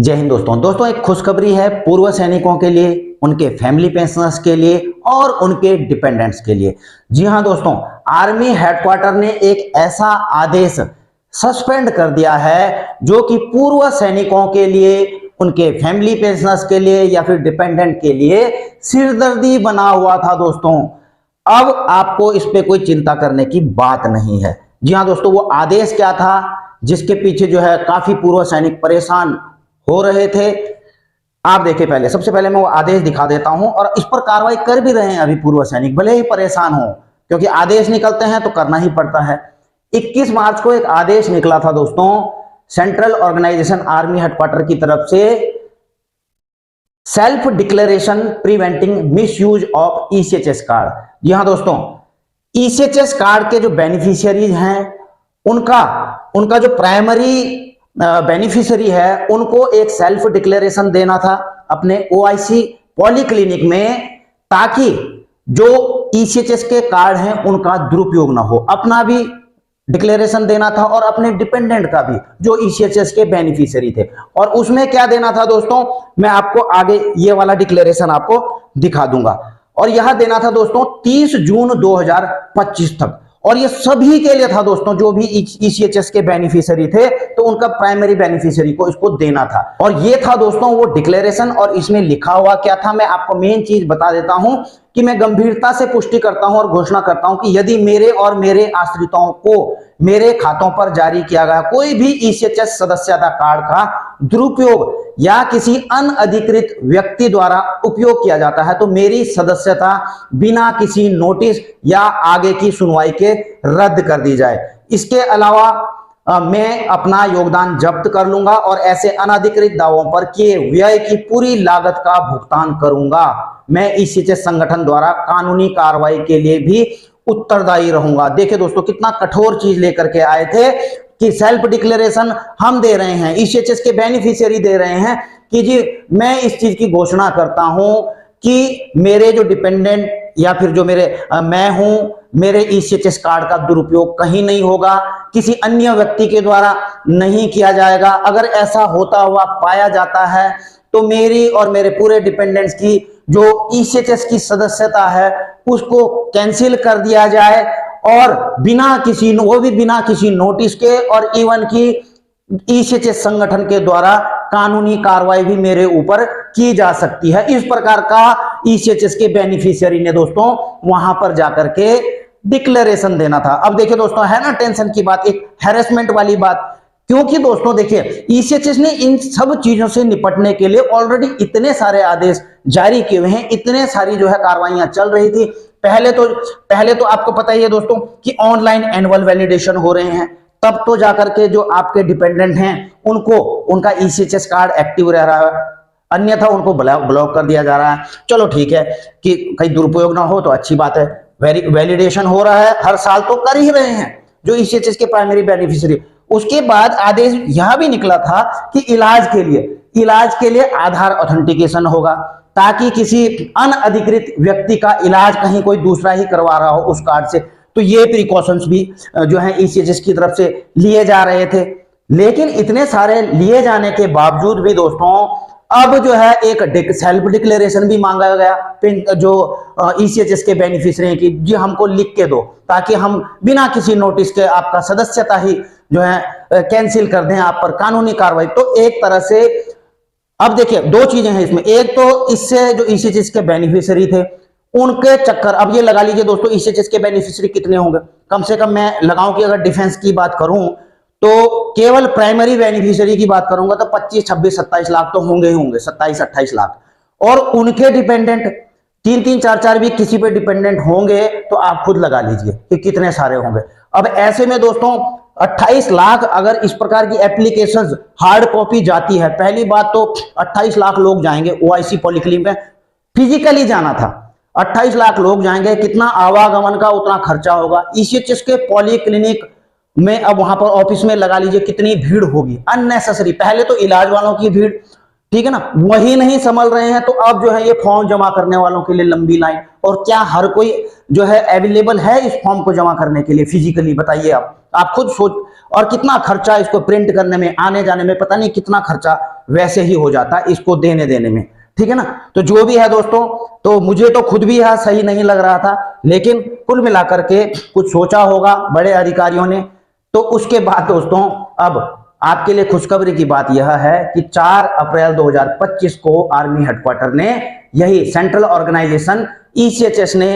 जय हिंद दोस्तों एक खुशखबरी है पूर्व सैनिकों के लिए, उनके फैमिली पेंशनर्स के लिए और उनके डिपेंडेंट्स के लिए। जी हां दोस्तों, आर्मी हेडक्वार्टर ने एक ऐसा आदेश सस्पेंड कर दिया है जो कि पूर्व सैनिकों के लिए, उनके फैमिली पेंशनर्स के लिए या फिर डिपेंडेंट के लिए सिरदर्दी बना हुआ था दोस्तों। अब आपको इस पे कोई चिंता करने की बात नहीं है। जी हां दोस्तों, वो आदेश क्या था जिसके पीछे जो है काफी पूर्व सैनिक परेशान हो रहे थे। आप देखिए, पहले सबसे पहले मैं वो आदेश दिखा देता हूं और इस पर कार्रवाई कर भी रहे हैं अभी पूर्व सैनिक, भले ही परेशान हो, क्योंकि आदेश निकलते हैं तो करना ही पड़ता है। 21 मार्च को एक आदेश निकला था दोस्तों, सेंट्रल ऑर्गेनाइजेशन आर्मी हेडक्वार्टर की तरफ से, self declaration preventing misuse of ECHS card. जी हां दोस्तों, ईसीएचएस कार्ड के जो बेनिफिशियरीज हैं उनका जो प्राइमरी बेनिफिशियरी है उनको एक सेल्फ डिक्लेरेशन देना था अपने ओआईसी पॉलीक्लिनिक में, ताकि जो ईसीएचएस के कार्ड हैं उनका दुरुपयोग ना हो। अपना भी डिक्लेरेशन देना था और अपने डिपेंडेंट का भी, जो ईसीएचएस के बेनिफिशियरी थे। और उसमें क्या देना था दोस्तों, मैं आपको आगे ये वाला डिक्लेरेशन आपको दिखा दूंगा। और यह देना था दोस्तों 30 जून 2025 तक। और ये सभी के लिए था दोस्तों, जो भी ईसीएचएस के बेनिफिशियरी थे तो उनका प्राइमरी बेनिफिशियरी को इसको देना था। और ये था दोस्तों वो डिक्लेरेशन। और इसमें लिखा हुआ क्या था, मैं आपको मेन चीज बता देता हूं कि मैं गंभीरता से पुष्टि करता हूं और घोषणा करता हूं कि यदि मेरे और मेरे आश्रितों को मेरे खातों पर जारी किया गया कोई भी ईसीएचएस सदस्यता कार्ड का दुरुपयोग या किसी अनअधिकृत व्यक्ति द्वारा उपयोग किया जाता है तो मेरी सदस्यता बिना किसी नोटिस या आगे की सुनवाई के रद्द कर दी जाए। इसके अलावा मैं अपना योगदान जब्त कर लूंगा और ऐसे अनधिकृत दावों पर किए व्यय की पूरी लागत का भुगतान करूंगा। मैं ईसीएचएस संगठन द्वारा कानूनी कार्रवाई के लिए भी उत्तरदायी रहूंगा। देखिए दोस्तों, कितना कठोर चीज लेकर के आए थे कि सेल्फ डिक्लेरेशन हम दे रहे हैं, ईसीएचएस के बेनिफिशियरी दे रहे हैं कि जी मैं इस चीज की घोषणा करता हूं कि मेरे जो डिपेंडेंट या फिर जो मैं हूं, मेरे ईसीएचएस कार्ड का दुरुपयोग कहीं नहीं होगा, किसी अन्य व्यक्ति के द्वारा नहीं किया जाएगा। अगर ऐसा होता हुआ पाया जाता है तो मेरी और मेरे पूरे डिपेंडेंट्स की जो ईसीएचएस की सदस्यता है उसको कैंसिल कर दिया जाए और बिना किसी नोटिस के, और इवन की ईसीएचएस संगठन के द्वारा कानूनी कार्रवाई भी मेरे ऊपर की जा सकती है। इस प्रकार का ईसीएचएस के बेनिफिशियरी ने दोस्तों वहां पर जाकर के डिक्लेरेशन देना था। अब देखिए दोस्तों, है ना टेंशन की बात, एक हैरेसमेंट वाली बात, क्योंकि दोस्तों देखिए ईसीएचएस ने इन सब चीजों से निपटने के लिए ऑलरेडी इतने सारे आदेश जारी किए हुए हैं, इतने सारी जो है कार्रवाइयां चल रही थी। पहले तो आपको पता ही है दोस्तों कि ऑनलाइन एनुअल वैलिडेशन हो रहे हैं, तब तो जाकर के जो आपके डिपेंडेंट हैं उनको उनका ईसीएचएस कार्ड एक्टिव रह रहा है, अन्यथा उनको ब्लॉक कर दिया जा रहा है। चलो ठीक है कि कहीं दुरुपयोग ना हो तो अच्छी बात है। वैलिडेशन हो रहा है, हर साल तो कर ही रहे हैं जो ईसीएचएस के प्राइमरी बेनिफिशियरी। उसके बाद आदेश यह भी निकला था कि इलाज के लिए आधार ऑथेंटिकेशन होगा, ताकि किसी अनअधिकृत व्यक्ति का इलाज कहीं कोई दूसरा ही करवा रहा हो उस कार्ड से। तो ये प्रिकॉशंस भी जो है ईसीएचएस की तरफ से लिए जा रहे थे। लेकिन इतने सारे लिए जाने के बावजूद भी दोस्तों अब जो है एक सेल्फ डिक्लेरेशन भी मांगा गया जो ईसीएचएस के बेनिफिशियरी की, जी हमको लिख के दो ताकि हम बिना किसी नोटिस के आपका सदस्यता ही जो है कैंसिल कर दें, आप पर कानूनी कार्रवाई। तो एक तरह से अब देखिए दो चीजें हैं इसमें, एक तो इससे जो ईसीएचएस के बेनिफिशियरी थे उनके चक्कर, अब ये लगा लीजिए दोस्तों ईसीएचएस के बेनिफिशियरी कितने होंगे, कम से कम मैं लगाऊं कि अगर डिफेंस की बात करूं तो केवल प्राइमरी बेनिफिशियरी की बात करूंगा तो 25, 26, 27 लाख तो होंगे ही होंगे, 27, 28 लाख। और उनके डिपेंडेंट 3, 4 भी किसी पे डिपेंडेंट होंगे तो आप खुद लगा लीजिए कि कितने सारे होंगे। अब ऐसे में दोस्तों 28 लाख अगर इस प्रकार की एप्लीकेशंस हार्ड कॉपी जाती है, पहली बात तो 28 लाख लोग जाएंगे ओआईसी पॉलीक्लिनिक में, फिजिकली जाना था 28 लाख लोग जाएंगे, कितना आवागमन का उतना खर्चा होगा। ईसीएचएस के पॉलीक्लिनिक में अब वहां पर ऑफिस में लगा लीजिए कितनी भीड़ होगी अननेसेसरी। पहले तो इलाज वालों की भीड़, ठीक है ना, वही नहीं संभल रहे हैं तो अब जो है ये फॉर्म जमा करने वालों के लिए लंबी लाइन। और क्या हर कोई जो है अवेलेबल है इस फॉर्म को जमा करने के लिए फिजिकली? बताइए आप खुद सोच। और कितना खर्चा इसको प्रिंट करने में, आने जाने में, पता नहीं कितना खर्चा वैसे ही हो जाता है इसको देने में। ठीक है ना, तो जो भी है दोस्तों, तो मुझे तो खुद भी यह सही नहीं लग रहा था, लेकिन कुल मिलाकर के कुछ सोचा होगा बड़े अधिकारियों ने। तो उसके बाद दोस्तों अब आपके लिए खुशखबरी की बात यह है कि 4 अप्रैल 2025 को आर्मी हेडक्वार्टर ने, यही सेंट्रल ऑर्गेनाइजेशन ईसीएचएस ने,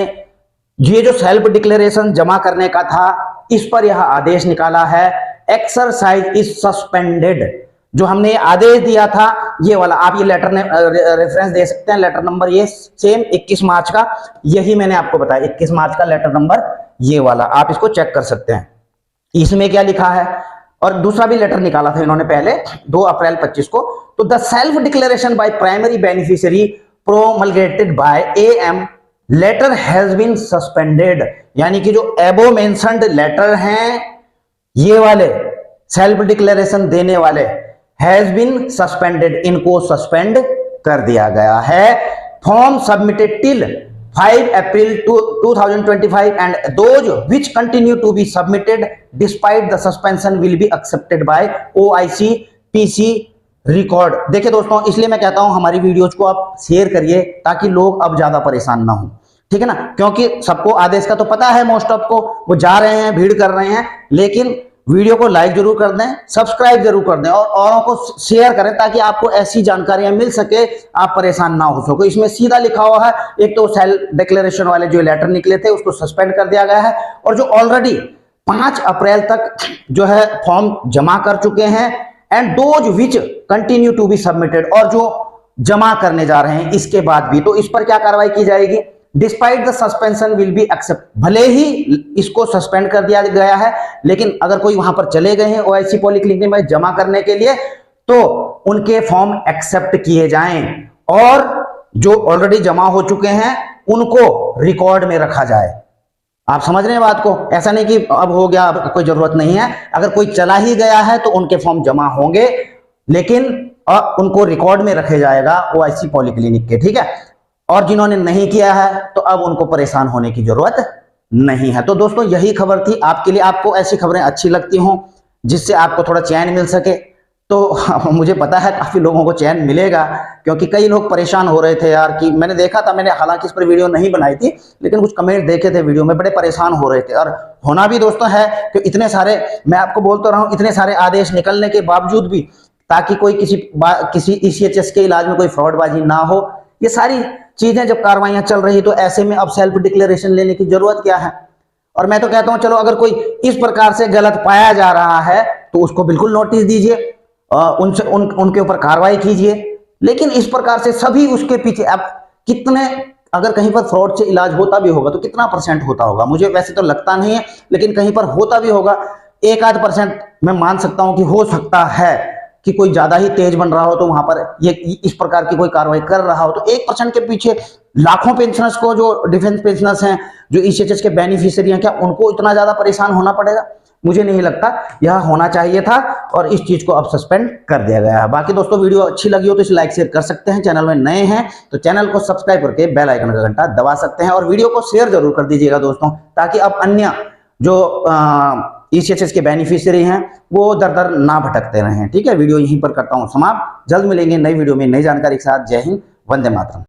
ये जो सेल्फ डिक्लेरेशन जमा करने का था इस पर यह आदेश निकाला है। Exercise is suspended. जो हमने आदेश दिया था ये वाला, आप ये लेटर ने रेफरेंस दे सकते हैं, लेटर नंबर ये सेम 21 मार्च का, यही मैंने आपको बताया 21 मार्च का लेटर नंबर ये वाला, आप इसको चेक कर सकते हैं। इसमें क्या लिखा है, और दूसरा भी लेटर निकाला था इन्होंने पहले 2 अप्रैल 25 को। तो the self declaration by primary beneficiary promulgated by AM letter has been suspended. यानी कि जो एबो मेंशन्ड लेटर हैं ये वाले सेल्फ डिक्लेरेशन देने वाले, हैज बीन सस्पेंडेड, इनको सस्पेंड कर दिया गया है। Form submitted till 5 April 2025 and those which continue to be submitted despite the suspension will be accepted by OIC PC record। देखिए दोस्तों, इसलिए मैं कहता हूं हमारी वीडियोज को आप शेयर करिए ताकि लोग अब ज्यादा परेशान ना हो। ठीक है ना, क्योंकि सबको आदेश का तो पता है, मोस्ट ऑफ को वो जा रहे हैं, भीड़ कर रहे हैं, लेकिन वीडियो को लाइक जरूर कर दें, सब्सक्राइब जरूर कर दें और औरों को शेयर करें ताकि आपको ऐसी जानकारियां मिल सके, आप परेशान ना हो सको। इसमें सीधा लिखा हुआ है, एक तो सेल्फ डिक्लेरेशन वाले जो लेटर निकले थे उसको सस्पेंड कर दिया गया है, और जो ऑलरेडी 5 अप्रैल तक जो है फॉर्म जमा कर चुके हैं, and those which continue to be submitted, और जो जमा करने जा रहे हैं इसके बाद भी, तो इस पर क्या कार्रवाई की जाएगी? Despite the suspension will be accept. भले ही इसको सस्पेंड कर दिया गया है, लेकिन अगर कोई वहां पर चले गए हैं ओआईसी पॉलिक्लिनिक में जमा करने के लिए, तो उनके फॉर्म एक्सेप्ट किए जाएं, और जो ऑलरेडी जमा हो चुके हैं उनको रिकॉर्ड में रखा जाए। आप समझ रहे हैं बात को? ऐसा नहीं कि अब हो गया, अब कोई जरूरत नहीं है। अगर कोई चला ही गया है तो उनके फॉर्म जमा होंगे, लेकिन उनको रिकॉर्ड में रखे जाएगा ओआईसी पॉलिक्लिनिक के। ठीक है, और जिन्होंने नहीं किया है तो अब उनको परेशान होने की जरूरत नहीं है। तो दोस्तों यही खबर थी आपके लिए। आपको ऐसी खबरें अच्छी लगती हों जिससे आपको थोड़ा चैन मिल सके, तो मुझे पता है काफी लोगों को चैन मिलेगा, क्योंकि कई लोग परेशान हो रहे थे यार, कि मैंने देखा था, मैंने हालांकि इस पर वीडियो नहीं बनाई थी, लेकिन कुछ कमेंट देखे थे वीडियो में, बड़े परेशान हो रहे थे। और होना भी दोस्तों है कि इतने सारे, मैं आपको बोलता रहा हूँ, इतने सारे आदेश निकलने के बावजूद भी, ताकि कोई किसी ईसीएचएस के इलाज में कोई फ्रॉडबाजी ना हो, ये सारी चीजें जब कार्रवाइयां चल रही, तो ऐसे में अब सेल्फ डिक्लेरेशन लेने की जरूरत क्या है? और मैं तो कहता हूं चलो, अगर कोई इस प्रकार से गलत पाया जा रहा है तो उसको बिल्कुल नोटिस दीजिए, उनके ऊपर कार्रवाई कीजिए। लेकिन इस प्रकार से सभी उसके पीछे, अब कितने, अगर कहीं पर फ्रॉड से इलाज होता भी होगा तो कितना % होता होगा? मुझे वैसे तो लगता नहीं है, लेकिन कहीं पर होता भी होगा, 1-8% मैं मान सकता हूं कि हो सकता है कि कोई ज्यादा ही तेज बन रहा हो, तो वहां पर ये इस प्रकार की कोई कार्रवाई कर रहा हो, तो 1% के पीछे लाखों पेंशनर्स को, जो डिफेंस पेंशनर्स हैं, जो ईसीएचएस के बेनिफिशियरी हैं, क्या उनको इतना ज्यादा परेशान होना पड़ेगा? मुझे नहीं लगता। यह होना चाहिए था, और इस चीज को अब सस्पेंड कर दिया गया है। बाकी दोस्तों वीडियो अच्छी लगी हो तो इसे लाइक शेयर कर सकते हैं। चैनल में नए हैं तो चैनल को सब्सक्राइब करके बेल आइकन का घंटा दबा सकते हैं, और वीडियो को शेयर जरूर कर दीजिएगा दोस्तों, ताकि अब अन्य जो ईसीएचएस के बेनिफिशियरी हैं वो दर दर ना भटकते रहें। ठीक है, वीडियो यहीं पर करता हूं समाप्त। जल्द मिलेंगे नई वीडियो में नई जानकारी के साथ। जय हिंद, वंदे मातरम।